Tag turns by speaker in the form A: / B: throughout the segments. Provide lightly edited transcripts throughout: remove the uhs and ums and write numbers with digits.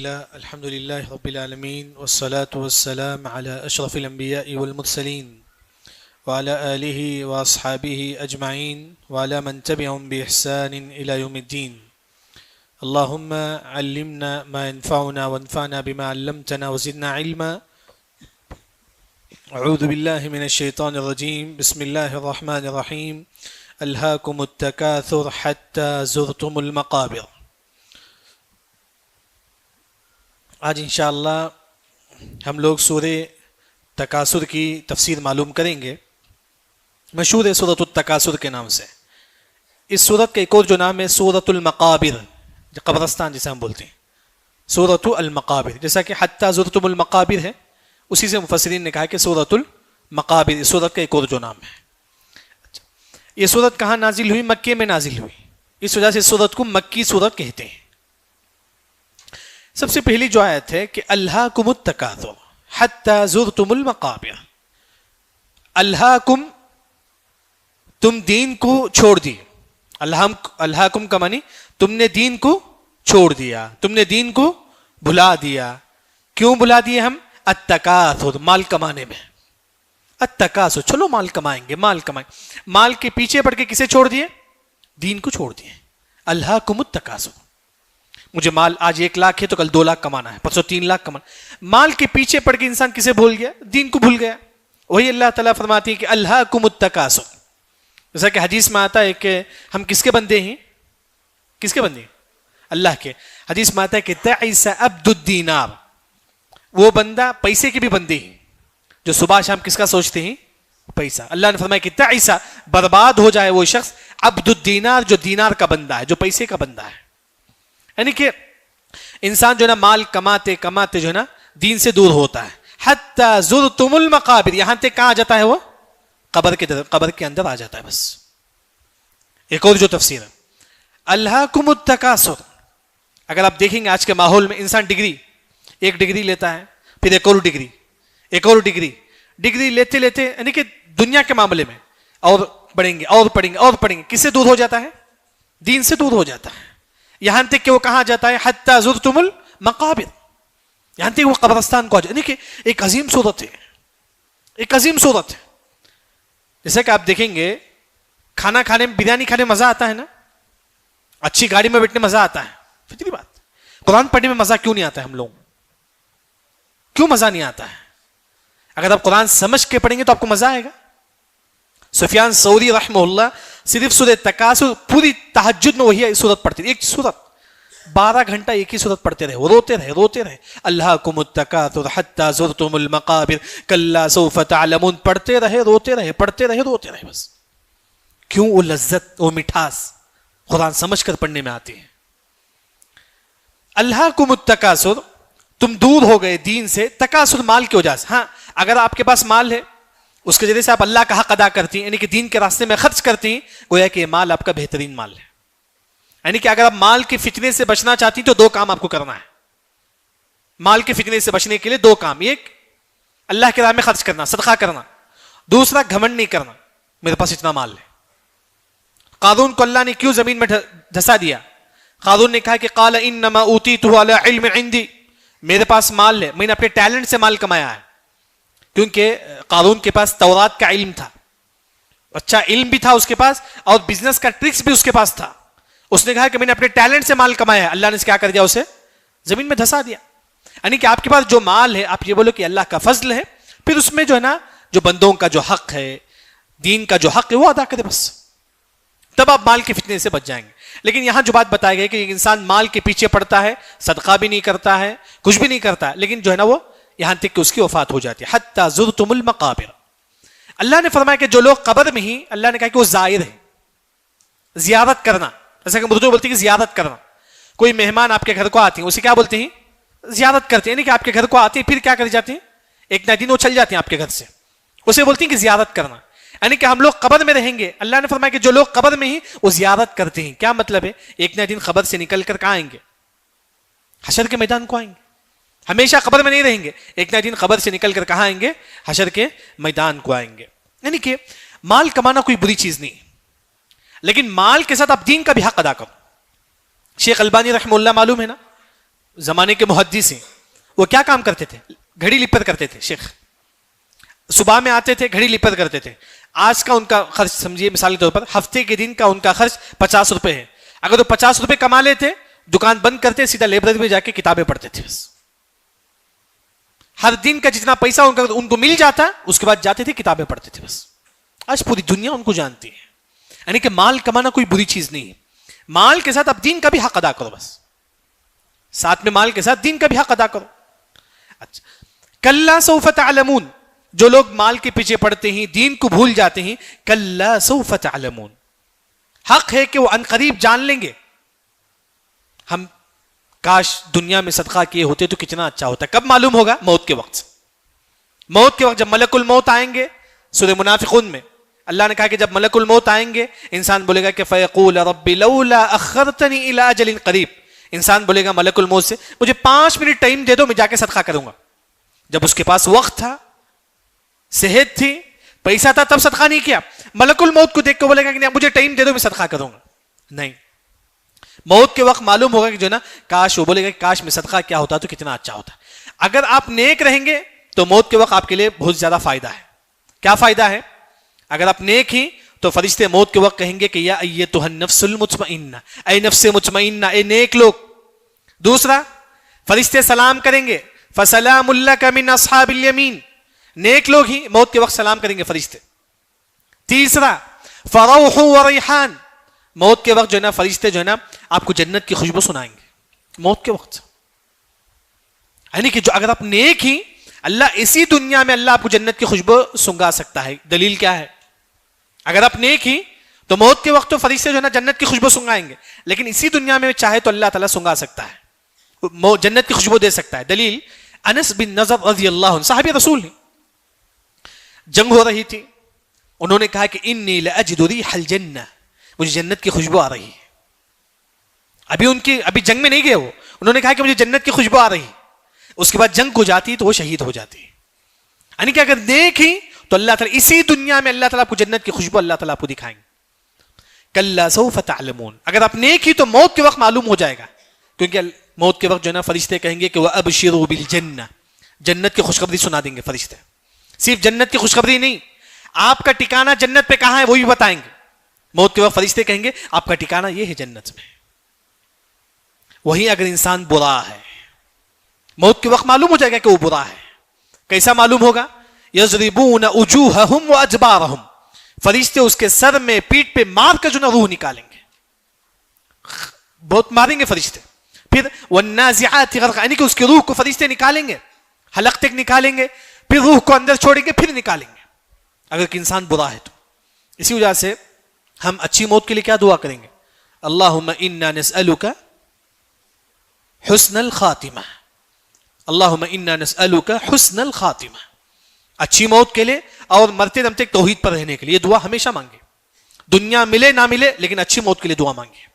A: لله الحمد لله رب العالمين والصلاة والسلام على أشرف الأنبياء والمرسلين وعلى آله وأصحابه أجمعين وعلى من تبعهم بإحسان إلى يوم الدين. اللهم علمنا ما ينفعنا وانفعنا بما علمتنا وزدنا علما. أعوذ بالله من الشيطان الرجيم. بسم الله الرحمن الرحيم. ألهاكم التكاثر حتى زرتم المقابر. آج انشاءاللہ ہم لوگ سورہ تکاثر کی تفسیر معلوم کریں گے. مشہور ہے سورۃ التکاثر کے نام سے. اس سورت کا ایک اور جو نام ہے سورۃ المقابر، قبرستان جسے ہم بولتے ہیں، سورۃ المقابر. جیسا کہ حتی زرتم المقابر ہے، اسی سے مفسرین نے کہا کہ سورۃ المقابر اس سورت کا ایک اور جو نام ہے. یہ سورت کہاں نازل ہوئی؟ مکے میں نازل ہوئی. اس وجہ سے اس سورت کو مکی سورت کہتے ہیں. سب سے پہلی جو آیت ہے کہ الہاکم التکاثر حتی زرتم المقابر. الہاکم، تم دین کو چھوڑ دیے. الہاکم کا معنی تم نے دین کو چھوڑ دیا، تم نے دین کو بھلا دیا. کیوں بھلا دیے ہم؟ التکاثر، مال کمانے میں. التکاثر، چلو مال کمائیں گے، مال کمائیں. مال کے پیچھے پڑ کے کسے چھوڑ دیے؟ دین کو چھوڑ دیے. الہاکم التکاثر. مجھے مال آج 1 لاکھ ہے تو کل 2 لاکھ کمانا ہے، پرسوں 3 لاکھ کمانا. مال کے پیچھے پڑ کے انسان کسے بھول گیا؟ دین کو بھول گیا. وہی اللہ تعالیٰ فرماتی ہے کہ الہاکم التکاثر. جیسا کہ حدیث میں آتا ہے کہ ہم کس کے بندے ہیں؟ کس کے بندے ہیں؟ اللہ کے. حدیث میں آتا ہے کہ تعس عبد الدینار، وہ بندہ پیسے کے بھی بندے ہیں جو صبح شام کس کا سوچتے ہیں؟ پیسہ. اللہ نے فرمایا کہ تعس، برباد ہو جائے وہ شخص، عبد الدینار، جو دینار کا بندہ ہے، جو پیسے کا بندہ ہے. یعنی کہ انسان جو ہے نا مال کماتے کماتے جو ہے نا دین سے دور ہوتا ہے. حتی زرتم المقابر، یہاں تک کہاں آ جاتا ہے وہ؟ قبر کے اندر آ جاتا ہے. بس ایک اور جو تفسیر ہے الہاکم التکاثر. اگر آپ دیکھیں گے آج کے ماحول میں انسان ایک ڈگری لیتا ہے، پھر ایک اور ڈگری، ایک اور ڈگری لیتے لیتے یعنی کہ دنیا کے معاملے میں اور پڑھیں گے اور پڑھیں گے اور پڑھیں گے. کس سے دور ہو جاتا ہے؟ دین سے دور ہو جاتا ہے. یہاں تک کہ وہ کہاں جاتا ہے؟ حتی زرتم المقابر. یہاں تک وہ قبرستان کو آ جاتا ہے. یعنی کہ ایک عظیم صورت ہے، ایک عظیم صورت ہے. جیسا کہ آپ دیکھیں گے کھانا کھانے میں، بریانی کھانے میں مزہ آتا ہے نا، اچھی گاڑی میں بیٹھنے میں مزہ آتا ہے، فطری بات. قرآن پڑھنے میں مزہ کیوں نہیں آتا ہے؟ ہم لوگ کیوں مزہ نہیں آتا ہے؟ اگر آپ قرآن سمجھ کے پڑھیں گے تو آپ کو مزہ آئے گا. سفیان ثوری رحمہ اللہ صرف سورہ تکاثر پوری تہجد میں وہی صورت پڑھتے تھے. ایک صورت 12 گھنٹہ ایک ہی صورت پڑھتے رہے، وہ روتے رہے. الہاکم التکاثر حتی زرتم المقابر کلا سوف تعلمون. پڑھتے رہے، روتے رہے. بس کیوں؟ وہ لذت، وہ مٹھاس قرآن سمجھ کر پڑھنے میں آتی ہے. الہاکم التکاثر، تم دور ہو گئے دین سے. تکاثر مال کی وجہ سے. ہاں، اگر آپ کے پاس مال ہے، اس کے ذریعے سے آپ اللہ کا حق ادا کرتی ہیں، یعنی کہ دین کے راستے میں خرچ کرتی ہیں، گویا کہ یہ مال آپ کا بہترین مال ہے. یعنی کہ اگر آپ مال کے فتنے سے بچنا چاہتی ہیں تو 2 کام آپ کو کرنا ہے. مال کے فتنے سے بچنے کے لیے 2 کام. ایک، اللہ کے راہ میں خرچ کرنا، صدقہ کرنا. دوسرا، گھمنڈ نہیں کرنا میرے پاس اتنا مال ہے. قارون کو اللہ نے کیوں زمین میں دھسا دیا؟ قارون نے کہا کہ قال انما اوتیتہ علی علم عندی، میرے پاس مال ہے، میں نے اپنے ٹیلنٹ سے مال کمایا ہے. کیونکہ قارون کے پاس تورات کا علم تھا، اچھا علم بھی تھا اس کے پاس، اور بزنس کا ٹرکس بھی اس کے پاس تھا. اس نے کہا کہ میں نے اپنے ٹیلنٹ سے مال کمایا ہے. اللہ نے کیا کر دیا؟ اسے زمین میں دھسا دیا. یعنی کہ آپ کے پاس جو مال ہے، آپ یہ بولو کہ اللہ کا فضل ہے، پھر اس میں جو ہے نا جو بندوں کا جو حق ہے، دین کا جو حق ہے، وہ ادا کرے. بس تب آپ مال کے فتنے سے بچ جائیں گے. لیکن یہاں جو بات بتائی گئی کہ ایک انسان مال کے پیچھے پڑتا ہے، صدقہ بھی نہیں کرتا ہے، کچھ بھی نہیں کرتا ہے، لیکن جو ہے نا وہ یہاں تک کہ اس کی وفات ہو جاتی ہے. حتی زرتم المقابر. اللہ نے فرمایا کہ جو لوگ قبر میں ہی، اللہ نے کہا کہ وہ زائر ہے. زیارت کرنا، جیسا کہ اردو بولتی ہے کہ زیارت کرنا. کوئی مہمان آپ کے گھر کو آتے ہیں، اسے کیا بولتے ہیں؟ زیارت کرتے ہیں. یعنی کہ آپ کے گھر کو آتے ہیں، پھر کیا کر جاتے ہیں؟ ایک نہ دن وہ چل جاتے ہیں آپ کے گھر سے، اسے بولتے ہیں کہ زیارت کرنا. یعنی کہ ہم لوگ قبر میں رہیں گے. اللہ نے فرمایا کہ جو لوگ قبر میں ہی وہ زیارت کرتے ہیں. کیا مطلب ہے؟ ایک نہ دن قبر سے نکل کر کہاں آئیں گے؟ حشر کے میدان کو آئیں گے. ہمیشہ قبر میں نہیں رہیں گے، ایک نہ دن قبر سے نکل کر کہاں آئیں گے؟ حشر کے میدان کو آئیں گے. یعنی کہ مال کمانا کوئی بری چیز نہیں، لیکن مال کے ساتھ آپ دین کا بھی حق ادا کرو. شیخ البانی رحمہ اللہ معلوم ہے نا، زمانے کے محدث ہیں، وہ کیا کام کرتے تھے؟ گھڑی لپت کرتے تھے. شیخ صبح میں آتے تھے، گھڑی لپت کرتے تھے. آج کا ان کا خرچ سمجھیے مثال کے طور پر، ہفتے کے دن کا ان کا خرچ 50 روپے ہے. اگر وہ 50 روپے کما لیتے، دکان بند کرتے، سیدھا لائبریری میں جا کے کتابیں پڑھتے تھے. بس ہر دن کا جتنا پیسہ ان کو مل جاتا، اس کے بعد جاتے تھے کتابیں پڑھتے تھے. بس آج پوری دنیا ان کو جانتی ہے. یعنی کہ مال کمانا کوئی بری چیز نہیں ہے. مال کے ساتھ اب دین کا بھی حق ادا کرو. بس ساتھ میں مال کے ساتھ دین کا بھی حق ادا کرو. اچھا، کلا سوف تعلمون، جو لوگ مال کے پیچھے پڑتے ہیں، دین کو بھول جاتے ہیں، کلا سوف تعلمون، حق ہے کہ وہ عنقریب جان لیں گے. ہم کاش دنیا میں صدقہ کیے ہوتے تو کتنا اچھا ہوتا. کب معلوم ہوگا؟ موت کے وقت. موت کے وقت جب ملک الموت آئیں گے. سورہ منافقون میں اللہ نے کہا کہ جب ملک الموت آئیں گے، انسان بولے گا کہ فیقول رب لولا اخرتنی الی اجل قریب. انسان بولے گا ملک الموت سے، مجھے 5 منٹ ٹائم دے دو، میں جا کے صدقہ کروں گا. جب اس کے پاس وقت تھا، صحت تھی، پیسہ تھا، تب صدقہ نہیں کیا. ملک الموت کو دیکھ کے بولے گا کہ مجھے ٹائم دے دو، میں صدقہ کروں گا. نہیں، موت کے وقت معلوم ہوگا کہ جو نا کاش، وہ بولے گا کاش میں صدقہ کیا ہوتا تو کتنا اچھا ہوتا. اگر آپ نیک رہیں گے تو موت کے وقت آپ کے لیے بہت زیادہ فائدہ ہے. کیا فائدہ ہے؟ اگر آپ نیک ہی تو فرشتے موت کے وقت کہیں گے کہ یا ایتھا النفس المطمئنہ، اے نفس مطمئنہ، اے نیک لوگ. دوسرا، فرشتے سلام کریں گے، فسلام لک من اصحاب الیمین، نیک لوگ ہی موت کے وقت سلام کریں گے فرشتے. تیسرا، فروح و ریحان، موت کے وقت جو ہے نا فرشتے جو ہے نا آپ کو جنت کی خوشبو سنائیں گے موت کے وقت. یعنی کہ جو اگر آپ نیک ہی، اللہ اسی دنیا میں اللہ آپ کو جنت کی خوشبو سنگا سکتا ہے. دلیل کیا ہے؟ اگر آپ نیک ہی تو موت کے وقت تو فرشتے جو ہے نا جنت کی خوشبو سنگائیں گے، لیکن اسی دنیا میں چاہے تو اللہ تعالیٰ سنگا سکتا ہے، جنت کی خوشبو دے سکتا ہے. دلیل انس بن نضر رضی اللہ عنہ، صحابی رسول ہیں. جنگ ہو رہی تھی، انہوں نے کہا کہ انی لاجد ریح الجنہ، مجھے جنت کی خوشبو آ رہی ہے. ابھی جنگ میں نہیں گئے وہ، انہوں نے کہا کہ مجھے جنت کی خوشبو آ رہی ہے. اس کے بعد جنگ ہو جاتی تو وہ شہید ہو جاتی. یعنی کہ اگر نیک ہی تو اللہ تعالیٰ اسی دنیا میں اللہ تعالیٰ آپ کو جنت کی خوشبو اللہ تعالیٰ آپ کو دکھائیں گے. کلا سوف تعلمون، اگر آپ نیک ہی تو موت کے وقت معلوم ہو جائے گا. کیونکہ موت کے وقت جو ہے نا فرشتے کہیں گے کہ وَأَبْشِرُوا بِالْجَنَّةِ، جنت کی خوشخبری سنا دیں گے فرشتے. صرف جنت کی خوشخبری نہیں، آپ کا ٹھکانہ جنت پہ کہاں ہے وہ بھی بتائیں گے. موت کے وقت فرشتے کہیں گے آپ کا ٹھکانہ یہ ہے جنت میں. وہی اگر انسان برا ہے، موت کے وقت معلوم ہو جائے گا کہ وہ برا ہے. کیسا معلوم ہوگا؟ یضربون وجوہہم وادبارہم، فرشتے اس کے سر میں، پیٹ پہ مار کر جو نا روح نکالیں گے، بہت ماریں گے فرشتے. پھر والنازعات غرقا، یعنی کہ اس کی روح کو فرشتے نکالیں گے، حلق تک نکالیں گے، پھر روح کو اندر چھوڑیں گے، پھر نکالیں گے اگر کہ انسان برا ہے تو. اسی وجہ سے ہم اچھی موت کے لیے کیا دعا کریں گے؟ اللہم انا نسألک حسن الخاتمہ، اللہم انا نسألک حسن الخاتمہ، اچھی موت کے لیے اور مرتے دم تک توحید پر رہنے کے لیے دعا ہمیشہ مانگے. دنیا ملے نہ ملے لیکن اچھی موت کے لیے دعا مانگے.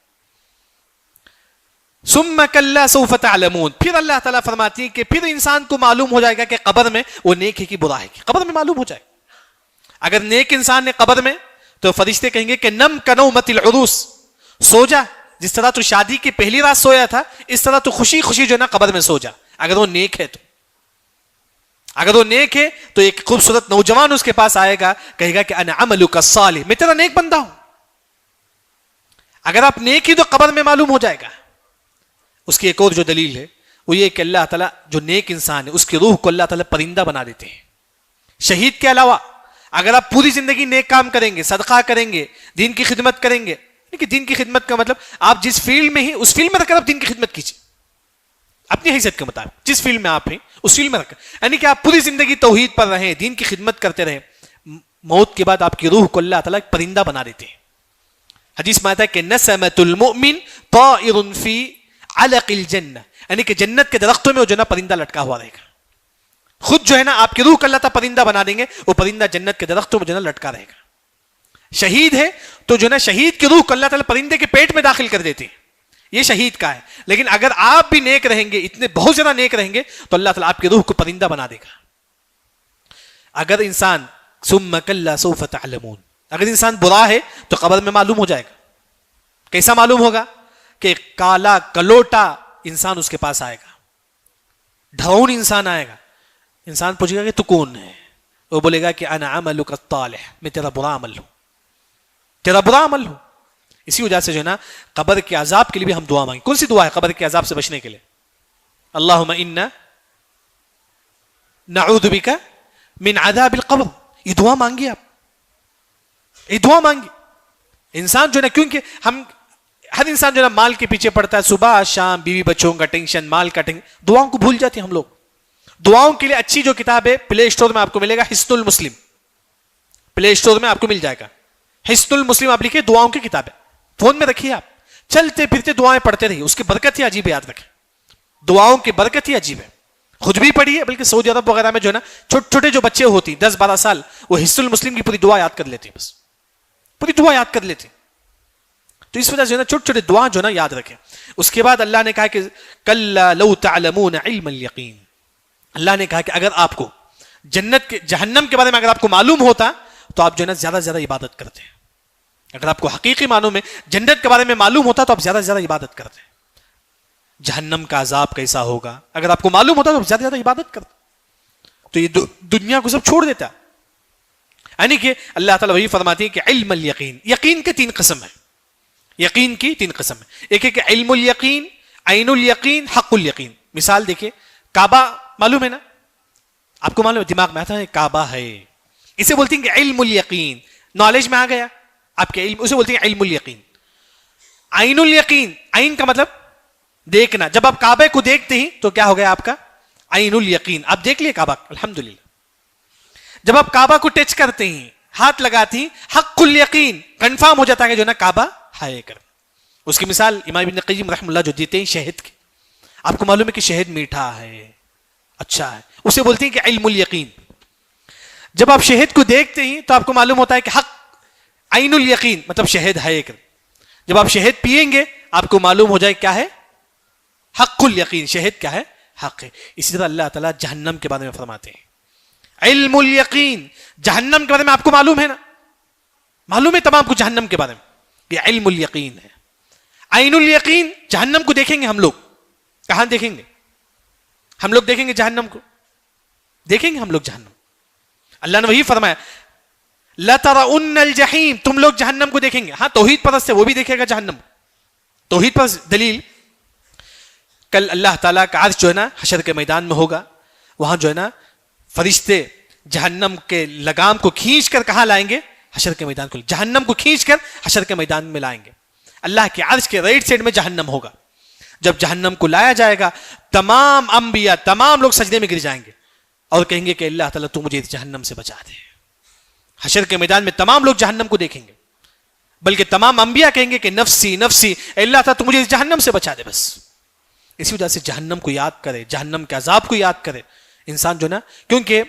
A: ثم کلا سوف تعلمون، پھر اللہ تعالیٰ فرماتی ہے کہ پھر انسان کو معلوم ہو جائے گا کہ قبر میں وہ نیک ہے کہ برا ہے. قبر میں معلوم ہو جائے. اگر نیک انسان نے قبر میں تو فرشتے کہیں گے کہ نم کنومت العروس، سو جا، جس طرح تو شادی کی پہلی رات سویا تھا اس طرح تو خوشی خوشی جو ہے نا قبر میں سو جا. اگر وہ نیک ہے تو، اگر وہ نیک ہے تو ایک خوبصورت نوجوان اس کے پاس آئے گا، کہے گا کہ انا عملک الصالح، میں تیرا نیک بندہ ہوں. اگر آپ نیک ہی تو قبر میں معلوم ہو جائے گا. اس کی ایک اور جو دلیل ہے وہ یہ کہ اللہ تعالیٰ جو نیک انسان ہے اس کی روح کو اللہ تعالیٰ پرندہ بنا دیتے ہیں. شہید کے علاوہ اگر آپ پوری زندگی نیک کام کریں گے، صدقہ کریں گے، دین کی خدمت کریں گے، کہ دین کی خدمت کا مطلب آپ جس فیلڈ میں ہی اس فیلڈ میں رکھ کر آپ دین کی خدمت کیجیے اپنی حیثیت کے مطابق. جس فیلڈ میں آپ ہیں اس فیلڈ میں رکھ کر، یعنی کہ آپ پوری زندگی توحید پر رہیں، دین کی خدمت کرتے رہیں، موت کے بعد آپ کی روح کو اللہ تعالیٰ ایک پرندہ بنا دیتے ہیں. حدیث میں آتا ہے کہ نسمۃ المؤمن طائر فی علق الجنہ، یعنی کہ جنت کے درختوں میں وہ جو ہے نا پرندہ لٹکا ہوا رہے گا. خود جو ہے نا آپ کی روح کو اللہ تعالیٰ پرندہ بنا دیں گے، وہ پرندہ جنت کے درختوں میں جو ہے نا لٹکا رہے گا. شہید ہے تو جو ہے نا شہید کی روح کو اللہ تعالیٰ پرندے کے پیٹ میں داخل کر دیتے ہیں، یہ شہید کا ہے. لیکن اگر آپ بھی نیک رہیں گے، اتنے بہت زیادہ نیک رہیں گے تو اللہ تعالیٰ آپ کی روح کو پرندہ بنا دے گا. اگر انسان ثم کلا سوف تعلمون، اگر انسان برا ہے تو قبر میں معلوم ہو جائے گا. کیسا معلوم ہوگا؟ کہ کالا کلوٹا انسان اس کے پاس آئے گا، ڈھاؤن انسان آئے گا, انسان پوچھے گا کہ تو کون ہے, وہ بولے گا کہ انا عملک الصالح, میں تیرا برا عمل ہوں, تیرا برا عمل ہوں. اسی وجہ سے جو ہے نا قبر کے عذاب کے لیے بھی ہم دعا مانگیں. کون سی دعا ہے قبر کے عذاب سے بچنے کے لیے؟ اللہم انا نعوذ بک من عذاب القبر. یہ دعا مانگی آپ, یہ دعا مانگی. انسان جو ہے نا, کیونکہ ہم ہر انسان جو ہے نا مال کے پیچھے پڑتا ہے, صبح شام بیوی بچوں کا ٹینشن, مال کا ٹینشن, دعاؤں کو بھول جاتے ہیں ہم لوگ. دعاؤں کے لیے اچھی جو کتاب ہے پلے اسٹور میں آپ کو ملے گا, حصن المسلم, پلے اسٹور میں آپ کو مل جائے گا حصن المسلم. آپ لکھیں دعاؤں کی کتاب ہے, فون میں رکھیے, آپ چلتے پھرتے دعائیں پڑھتے رہیے, اس کی برکت ہی عجیب ہے, یاد رکھیں دعاؤں کی برکت ہی عجیب ہے. خود بھی پڑھیے, بلکہ سعودی عرب وغیرہ میں جو ہے نا چھوٹے چھوٹے جو بچے ہوتی 10-12 سال, وہ حصن المسلم کی پوری دعا یاد کر لیتے ہیں, بس پوری دعا یاد کر لیتے ہیں. تو اس وجہ سے نا چھوٹے چھوٹے دعا جو نا یاد رکھیں. اس کے بعد اللہ نے کہا کہ کلا لو تعلمون علم الیقین, اللہ نے کہا کہ اگر آپ کو جنت کے جہنم کے بارے میں اگر آپ کو معلوم ہوتا تو آپ جو ہے نا زیادہ سے زیادہ عبادت کرتے ہیں. اگر آپ کو حقیقی معنوں میں جنت کے بارے میں معلوم ہوتا تو آپ زیادہ سے زیادہ عبادت کرتے ہیں. جہنم کا عذاب کیسا ہوگا اگر آپ کو معلوم ہوتا تو آپ زیادہ سے زیادہ عبادت کرتے. تو یہ دنیا کو سب چھوڑ دیتا, یعنی کہ اللہ تعالیٰ وہی فرماتی ہے کہ علم الیقین, یقین کے 3 قسم ہیں, یقین کی 3 قسم ہے. ایک ہے کہ علم الیقین, عین الیقین, حق الیقین. مثال دیکھیں, کعبہ معلوم ہے نا, آپ کو معلوم ہے, دماغ میں آتا ہے کعبہ ہے, اسے بولتے ہیں کہ علم الیقین, نالج میں آ گیا آپ کے علم, اسے بولتے ہیں علم الیقین. عین الیقین, عین کا مطلب دیکھنا, جب آپ کعبے کو دیکھتے ہی تو کیا ہو گیا آپ کا عین الیقین, آپ دیکھ لیے کعبہ الحمدللہ. جب آپ کعبہ کو ٹچ کرتے ہیں, ہاتھ لگاتے ہیں, حق الیقین, کنفرم ہو جاتا ہے کہ جو نا کعبہ ہے کر. اس کی مثال امام ابن قیم رحمہ اللہ جو دیتے ہیں شہد کی, آپ کو معلوم ہے کہ شہد میٹھا ہے, اچھا ہے, اسے بولتے ہیں کہ علم الیقین. جب آپ شہد کو دیکھتے ہیں تو آپ کو معلوم ہوتا ہے کہ حق عین الیقین, مطلب شہد ہے کر. جب آپ شہد پیئیں گے آپ کو معلوم ہو جائے کیا ہے حق الیقین, شہد کیا ہے حق ہے. اسی طرح اللہ تعالیٰ جہنم کے بارے میں فرماتے ہیں علم الیقین, جہنم کے بارے میں آپ کو معلوم ہے نا, معلوم ہے تمام کو جہنم کے بارے میں, یہ علم الیقین ہے. عین الیقین, جہنم کو دیکھیں گے ہم لوگ, کہاں دیکھیں گے ہم لوگ, دیکھیں گے جہنم کو, دیکھیں گے ہم لوگ جہنم. اللہ نے وہی فرمایا لَتَرَؤُنَّ الْجَحِيمَ, تم لوگ جہنم کو دیکھیں گے. ہاں توحید پرست ہے وہ بھی دیکھے گا جہنم, توحید پرست. دلیل, کل اللہ تعالیٰ کا عرش جو ہے نا حشر کے میدان میں ہوگا, وہاں جو ہے نا فرشتے جہنم کے لگام کو کھینچ کر کہاں لائیں گے, حشر کے میدان کو, جہنم کو کھینچ کر حشر کے میدان میں لائیں گے. اللہ کے عرش کے رائٹ سائڈ میں جہنم ہوگا. جب جہنم کو لایا جائے گا تمام انبیاء, تمام لوگ سجدے میں گر جائیں گے اور کہیں گے کہ اللہ تعالیٰ تو مجھے جہنم سے بچا دے. حشر کے میدان میں تمام لوگ جہنم کو دیکھیں گے, بلکہ تمام انبیاء کہیں گے کہ نفسی نفسی, اللہ تعالیٰ تو مجھے جہنم سے بچا دے بس. اسی وجہ سے جہنم کو یاد کرے, جہنم کے عذاب کو یاد کرے انسان جو نا, کیونکہ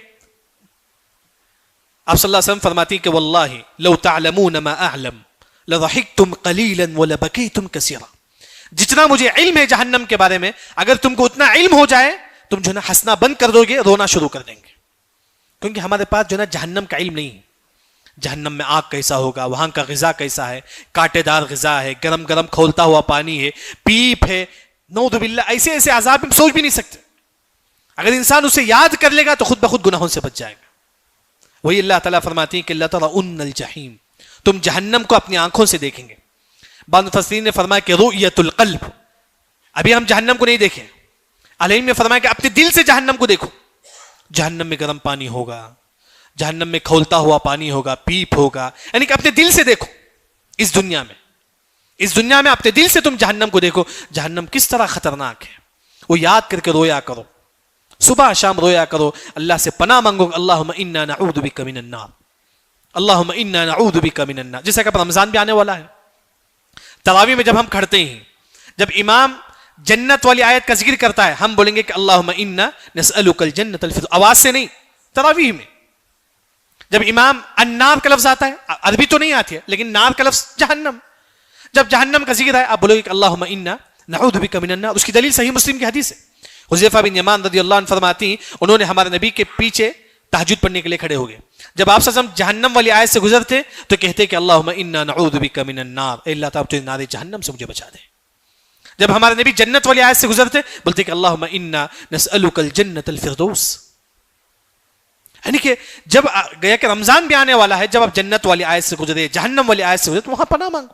A: آپ صلی اللہ علیہ وسلم فرماتی کہ واللہ لو تعلمون ما اعلم لضحکتم قلیلا ولبکیتم کثیرا. جتنا مجھے علم ہے جہنم کے بارے میں, اگر تم کو اتنا علم ہو جائے تم جو نا ہنسنا بند کر دو گے, رونا شروع کر دیں گے. کیونکہ ہمارے پاس جو نا جہنم کا علم نہیں ہے. جہنم میں آگ کیسا ہوگا, وہاں کا غذا کیسا ہے, کانٹے دار غذا ہے, گرم گرم کھولتا ہوا پانی ہے, پیپ ہے, نعوذ باللہ, ایسے ایسے عذاب ہم سوچ بھی نہیں سکتے. اگر انسان اسے یاد کر لے گا تو خود بخود گناہوں سے بچ جائے گا. وہی اللہ تعالیٰ فرماتی ہیں کہ اللہ تعالیٰ الجحیم, تم جہنم کو اپنی آنکھوں سے دیکھیں گے. بعض مفسرین نے فرمایا کہ رؤیت القلب, ابھی ہم جہنم کو نہیں دیکھیں, علم نے فرمایا کہ اپنے دل سے جہنم کو دیکھو. جہنم میں گرم پانی ہوگا, جہنم میں کھولتا ہوا پانی ہوگا, پیپ ہوگا, یعنی کہ اپنے دل سے دیکھو. اس دنیا میں اپنے دل سے تم جہنم کو دیکھو, جہنم کس طرح خطرناک ہے, وہ یاد کر کے رویا کرو, صبح شام رویا کرو, اللہ سے پناہ مانگو, اللہم انا نعوذ بک من النار, اللہم انا نعوذ بک من النار. جیسا کہ رمضان بھی آنے والا ہے, تراویح میں جب ہم کھڑتے ہیں, جب امام جنت والی آیت کا ذکر کرتا ہے, ہم بولیں گے کہ اللہم انا نسألک الجنت الفردوس, آواز سے نہیں, تراویح میں. جب امام النار کا لفظ آتا ہے, عربی تو نہیں آتی ہے لیکن نار کا لفظ جہنم, جب جہنم کا ذکر ہے آپ بولو گے کہ اللہم انا نعوذ بک من النار. اس کی دلیل صحیح مسلم کی حدیث ہے. حذیفہ بن یمان رضی اللہ عنہ فرماتی ہیں, انہوں نے ہمارے نبی کے پیچھے تہجد پڑھنے کے لیے کھڑے ہو گئے. جب آپ صلی اللہ علیہ وسلم جہنم والی آیت سے گزرتے تو کہتے کہ اللہم انا نعوذ بک من النار, اے اللہ تعالیٰ تو نار جہنم سے مجھے بچا دے. جب ہمارے نبی جنت والی آیت سے گزرتے بولتے کہ اللہم انا نسألک الجنت الفردوس. یعنی کہ جب گیا کہ رمضان بھی آنے والا ہے، جب آپ جنت والی آیت سے گزرے، جہنم والی آیت سے گزرے تو وہاں پناہ مانگو.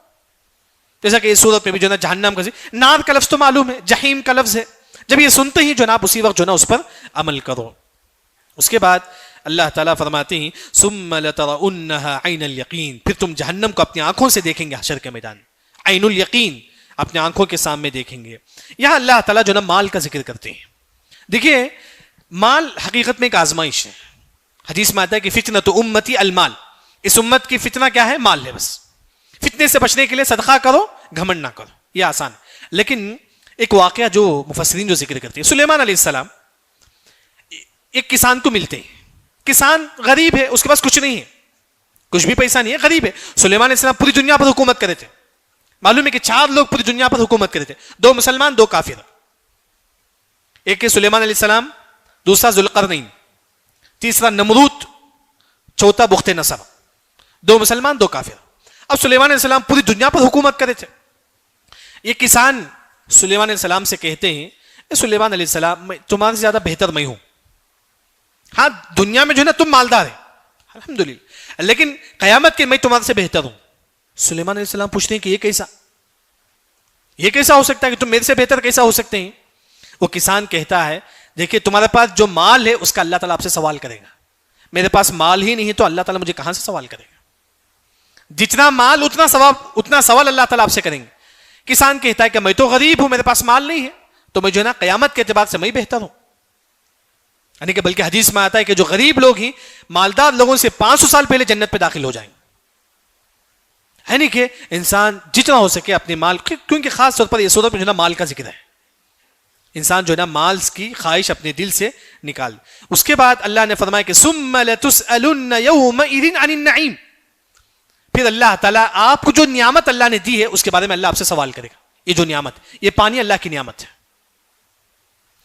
A: جیسا کہ اس صورت میں بھی جو ہے جہنم کا نار کا لفظ تو معلوم ہے، جہیم کا لفظ ہے. جب یہ سنتے ہی جو ہے اسی وقت جو ہے اس پر عمل کرو. اس کے بعد اللہ تعالیٰ فرماتے ہیں ثم لترؤنها عین الیقین، پھر تم جہنم کو اپنی آنکھوں سے دیکھیں گے حشر کے میدان. عین الیقین، اپنے آنکھوں کے سامنے دیکھیں گے. یہاں اللہ تعالیٰ جو ہے مال کا ذکر کرتے ہیں. دیکھیے مال حقیقت میں ایک آزمائش ہے. حدیث میں آتا ہے کہ فتنۃ امتی المال، اس امت کی فتنہ کیا ہے؟ مال ہے. بس فتنے سے بچنے کے لیے صدقہ کرو، گھمنڈ نہ کرو، یہ آسان ہے. لیکن ایک واقعہ جو مفسرین جو ذکر کرتے ہیں، سلیمان علیہ السلام ایک کسان کو ملتے ہیں. کسان غریب ہے، اس کے پاس کچھ نہیں ہے، کچھ بھی پیسہ نہیں ہے، غریب ہے. سلیمان علیہ السلام پوری دنیا پر حکومت کرے تھے. معلوم ہے کہ 4 لوگ پوری دنیا پر حکومت کرے تھے، 2 مسلمان 2 کافر. ایک ہے سلیمان علیہ السلام، دوسرا ذوالقرنین، تیسرا نمرود، چوتھا بخت نصر. 2 مسلمان 2 کافر. اب سلیمان علیہ السلام پوری دنیا پر حکومت کرے تھے. یہ کسان سلیمان علیہ السلام سے کہتے ہیں اے سلیمان علیہ السلام، تمہارے سے زیادہ بہتر میں ہوں. ہاں دنیا میں جو ہے نا تم مالدار ہے الحمدللہ، لیکن قیامت کے میں تمہارے سے بہتر ہوں. سلیمان علیہ السلام پوچھتے ہیں کہ یہ کیسا ہو سکتا ہے کہ تم میرے سے بہتر کیسا ہو سکتے ہیں؟ وہ کسان کہتا ہے دیکھیے تمہارے پاس جو مال ہے اس کا اللہ تعالیٰ آپ سے سوال کرے گا. میرے پاس مال ہی نہیں ہے تو اللہ تعالیٰ مجھے کہاں سے سوال کرے گا؟ جتنا مال اتنا سوال اللہ تعالیٰ آپ سے کریں گے. کسان کہتا ہے کہ میں تو غریب ہوں، میرے پاس مال نہیں ہے، تو میں جو ہے نا قیامت کے اعتبار سے میں بہتر ہوں. یعنی کہ بلکہ حدیث میں آتا ہے کہ جو غریب لوگ ہیں مالدار لوگوں سے 500 سال پہلے جنت پہ داخل ہو جائیں گے. یعنی کہ انسان جتنا ہو سکے اپنے مال، کیونکہ خاص طور پر یہ صورت میں جو ہے نا مال کا ذکر ہے، انسان جو ہے نا مال کی خواہش اپنے دل سے نکال. اس کے بعد اللہ نے فرمایا کہ ثم لتسألن یومئذ عن النعیم، پھر اللہ تعالیٰ آپ کو جو نعمت اللہ نے دی ہے اس کے بارے میں اللہ آپ سے سوال کرے گا. یہ جو نعمت، یہ پانی اللہ کی نعمت ہے،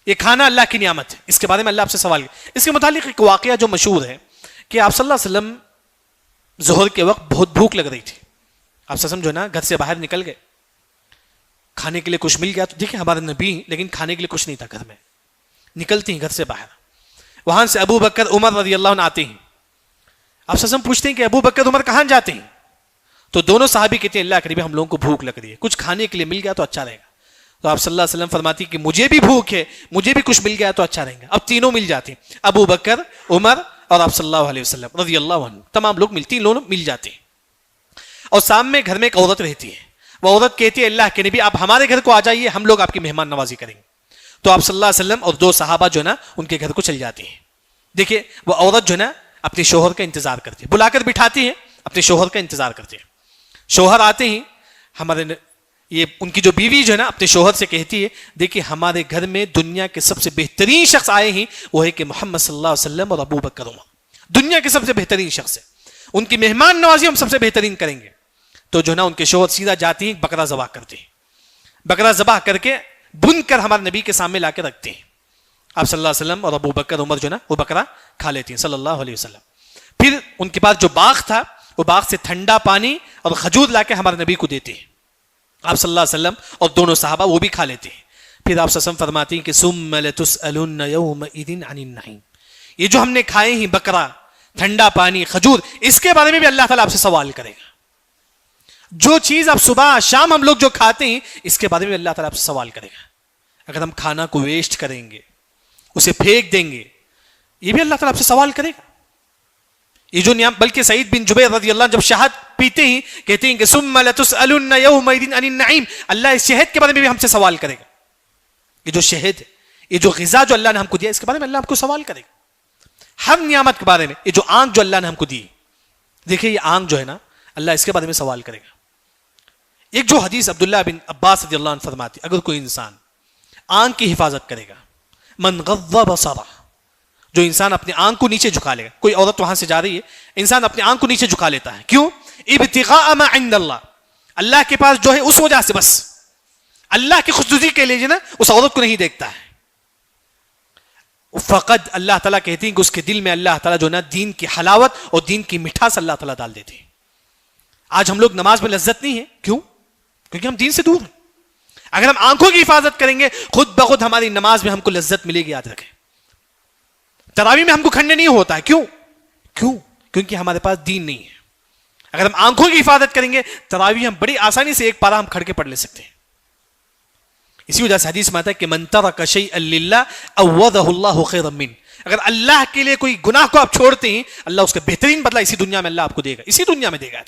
A: یہ کھانا اللہ کی نعمت ہے، اس کے بارے میں اللہ آپ سے سوال کرے. اس کے متعلق ایک واقعہ جو مشہور ہے کہ آپ صلی اللہ علیہ وسلم ظہر کے وقت بہت بھوک لگ رہی تھی. آپ صلی اللہ علیہ وسلم جو ہے نا گھر سے باہر نکل گئے، کھانے کے لیے کچھ مل گیا تو دیکھیں ہمارے نبی، لیکن کھانے کے لیے کچھ نہیں تھا گھر میں. نکلتی ہیں گھر سے باہر، وہاں سے ابو بکر عمر رضی اللہ عنہ آتے ہیں. آپ صلی اللہ علیہ وسلم پوچھتے ہیں کہ ابو بکر عمر کہاں جاتے ہیں؟ تو دونوں صحابی کہتے ہیں اللہ کے نبی ہم لوگوں کو بھوک لگ رہی ہے، کچھ کھانے کے لیے مل گیا تو اچھا رہے گا. تو آپ صلی اللہ علیہ وسلم فرماتی کہ مجھے بھی بھوک ہے، مجھے بھی کچھ مل گیا تو اچھا رہے گا. اب تینوں مل جاتے ہیں، ابو بکر، عمر اور آپ صلی اللہ علیہ وسلم رضی اللہ عنہ، تمام لوگ ملتے ہیں، لوگ مل جاتے ہیں. اور سامنے گھر میں ایک عورت رہتی ہے. وہ عورت کہتی ہے اللہ کے نبی آپ ہمارے گھر کو آ جائیے، ہم لوگ آپ کی مہمان نوازی کریں گے. تو آپ صلی اللہ علیہ وسلم اور 2 صحابہ جو ہے نا ان کے گھر کو چل جاتے ہیں. دیکھیے وہ عورت جو ہے نا اپنے شوہر کا انتظار کرتی ہے، بلا کر بٹھاتی ہے، اپنے شوہر کا انتظار کرتے ہیں. شوہر آتے ہیں، ہمارے یہ ان کی جو بیوی جو ہے نا اپنے شوہر سے کہتی ہے دیکھیے ہمارے گھر میں دنیا کے سب سے بہترین شخص آئے ہیں، وہ ہے کہ محمد صلی اللہ علیہ وسلم اور ابو بکر عمر، دنیا کے سب سے بہترین شخص ہے، ان کی مہمان نوازی ہم سب سے بہترین کریں گے. تو جو ہے نا ان کے شوہر سیدھا جاتی ہیں، بکرا ذبح کرتے ہیں، بکرا ذبح کر کے بن کر ہمارے نبی کے سامنے لا کے رکھتے ہیں. آپ صلی اللہ علیہ وسلم اور ابو بکر عمر جو ہے نا وہ بکرا کھا لیتے ہیں صلی اللہ علیہ وسلم. پھر ان کے پاس جو باغ تھا وہ باغ سے ٹھنڈا پانی اور کھجور لا کے ہمارے نبی کو دیتے ہیں. آپ صلی اللہ علیہ وسلم اور دونوں صحابہ وہ بھی کھا لیتے ہیں. پھر آپ صلی اللہ علیہ وسلم فرماتے ہیں کہ ثم لتسألن یومئذ عن النعیم، یہ جو ہم نے کھائے ہیں بکرا، ٹھنڈا پانی، کھجور، اس کے بارے میں بھی اللہ تعالیٰ آپ سے سوال کرے گا. جو چیز آپ صبح شام ہم لوگ جو کھاتے ہیں اس کے بارے میں اللہ تعالیٰ آپ سے سوال کرے گا. اگر ہم کھانا کو ویسٹ کریں گے، اسے پھینک دیں گے، یہ بھی اللہ تعالیٰ آپ سے سوال کرے گا. یہ جو نعمت، بلکہ سعید بن جبیر رضی اللہ عنہ جب شہد پیتے ہیں کہتے ہیں کہ ثم لتسألن یومئذ عن النعیم، اللہ اس شہد کے بارے میں بھی ہم سے سوال کرے گا. یہ جو شہد ہے، یہ جو غذا جو اللہ نے ہم کو دیا اس کے بارے میں اللہ ہم کو سوال کرے گا. ہر نعمت کے بارے میں، یہ جو آنکھ جو اللہ نے ہم کو دی، دیکھیں یہ آنکھ جو ہے نا اللہ اس کے بارے میں سوال کرے گا. ایک جو حدیث عبداللہ بن عباس رضی اللہ عنہ فرماتے اگر کوئی انسان آنکھ کی حفاظت کرے گا، من غض بصرہ، جو انسان اپنے آنکھ کو نیچے جھکا لے گا، کوئی عورت وہاں سے جا رہی ہے، انسان اپنے آنکھ کو نیچے جھکا لیتا ہے، کیوں؟ ابتغاء ما عند اللہ، اللہ کے پاس جو ہے اس وجہ سے، بس اللہ کی خصوصی کے لیے نا اس عورت کو نہیں دیکھتا ہے. فقط اللہ تعالیٰ کہتے ہیں کہ اس کے دل میں اللہ تعالیٰ جو نا دین کی حلاوت اور دین کی مٹھاس اللہ تعالیٰ ڈال دیتے ہیں. آج ہم لوگ نماز میں لذت نہیں ہے، کیوں؟ کیونکہ ہم دین سے دور ہیں. اگر ہم آنکھوں کی حفاظت کریں گے خود بخود ہماری نماز میں ہم کو لذت ملے گی. یاد رکھیں تراویح میں ہم کو کھڑنے نہیں ہوتا ہے. کیوں؟ کیونکہ ہمارے پاس دین نہیں ہے. اگر ہم آنکھوں کی حفاظت کریں گے تراویح ہم بڑی آسانی سے ایک پارہ ہم کھڑ کے پڑھ لے سکتے ہیں. اسی وجہ سے حدیث میں آتا ہے کہ من ترک شیئا للہ عوضہ اللہ خیرا منہ. اگر اللہ کے لیے کوئی گناہ کو آپ چھوڑتے ہیں اللہ اس کا بہترین بدلہ اسی دنیا میں اللہ آپ کو دے گا. اسی دنیا میں دے گا.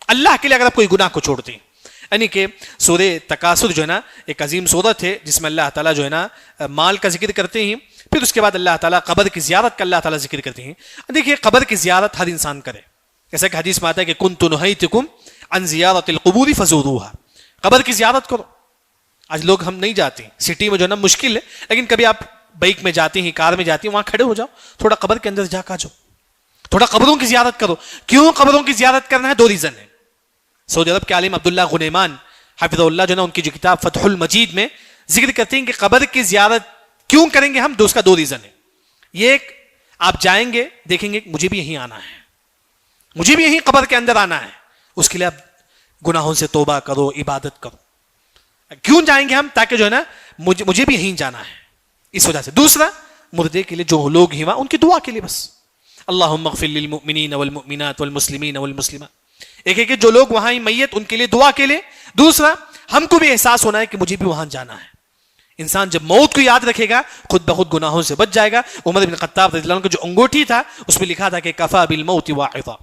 A: اللہ کے لیے اگر آپ کوئی گناہ کو چھوڑتے ہیں. یعنی کہ سورہ تکاثر جو ہے نا ایک عظیم سورت ہے جس میں اللہ تعالیٰ جو ہے نا مال کا ذکر کرتے ہیں. پھر اس کے بعد اللہ تعالیٰ قبر کی زیارت کا اللہ تعالیٰ ذکر کرتے ہیں. دیکھیے قبر کی زیارت ہر انسان کرے. جیسا کہ حدیث میں آتا ہے کہ کنت نہیتکم عن زیارت القبور فزوروها. قبر کی زیارت کرو. آج لوگ ہم نہیں جاتے ہیں سٹی میں جو ہے نا مشکل ہے لیکن کبھی آپ بائک میں جاتے ہیں کار میں جاتے ہیں وہاں کھڑے ہو جاؤ تھوڑا قبر کے اندر جا کے جاؤ تھوڑا قبروں کی زیارت کرو. کیوں قبروں کی زیارت کرنا ہے؟ 2 ریزن ہے. سعودی عرب کے عالم عبداللہ غنیمان حفظہ اللہ جو ہے نا ان کی جو کتاب فتح المجید میں ذکر کرتے ہیں کہ قبر کی زیارت کیوں کریں گے ہم. اس کا 2 ریزن ہے. یہ ایک آپ جائیں گے دیکھیں گے مجھے بھی یہیں آنا ہے مجھے بھی یہیں قبر کے اندر آنا ہے. اس کے لیے آپ گناہوں سے توبہ کرو عبادت کرو. کیوں جائیں گے ہم؟ تاکہ جو ہے نا مجھے بھی یہیں جانا ہے اس وجہ سے. دوسرا مردے کے لیے جو لوگ ہیں وہاں ان کی دعا کے لیے بس. اللہم اغفر للمؤمنین والمؤمنات والمسلمین والمسلمات. ایک ہے کہ جو لوگ وہاں ہیں میت ان کے لیے دعا کے لیے. دوسرا ہم کو بھی احساس ہونا ہے کہ مجھے بھی وہاں جانا ہے. انسان جب موت کو یاد رکھے گا خود بخود گناہوں سے بچ جائے گا. عمر بن خطاب رضی اللہ عنہ کا جو انگوٹھی تھا اس میں لکھا تھا کہ کفا بالموت واعظا.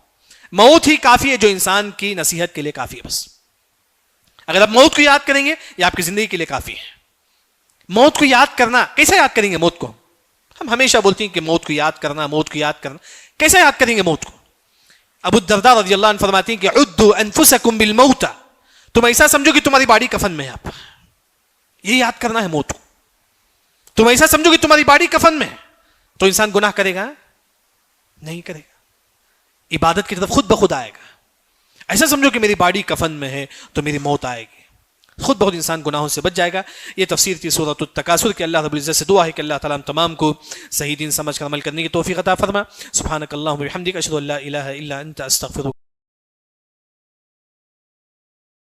A: موت ہی کافی ہے جو انسان کی نصیحت کے لیے کافی ہے بس. اگر آپ موت کو یاد کریں گے یہ آپ کی زندگی کے لیے کافی ہے. موت کو یاد کرنا کیسے یاد کریں گے موت کو؟ ہم ہمیشہ بولتے ہیں کہ موت کو یاد کرنا موت کو یاد کرنا. کیسے یاد کریں گے موت کو؟ ابو الدرداء رضی اللہ عنہ فرماتے ہیں کہ عدوا انفسکم بالموت. تم ایسا سمجھو کہ تمہاری باڈی کفن میں ہے. آپ یہ یاد کرنا ہے موت کو. تم ایسا سمجھو کہ تمہاری باڈی کفن میں ہے تو انسان گناہ کرے گا نہیں کرے گا. عبادت کی طرف خود بخود آئے گا. ایسا سمجھو کہ میری باڈی کفن میں ہے تو میری موت آئے گی. خود بہت انسان گناہوں سے بچ جائے گا. یہ تفسیر تھی سورۃ التکاثر کی. اللہ رب العزت سے دعا ہے کہ اللہ تعالیٰ ہم تمام کو صحیح دین سمجھ کر عمل کرنے کی توفیق عطا فرما. سبحانک اللہم و بحمدک اشہد ان لا الہ الا انت استغفرک.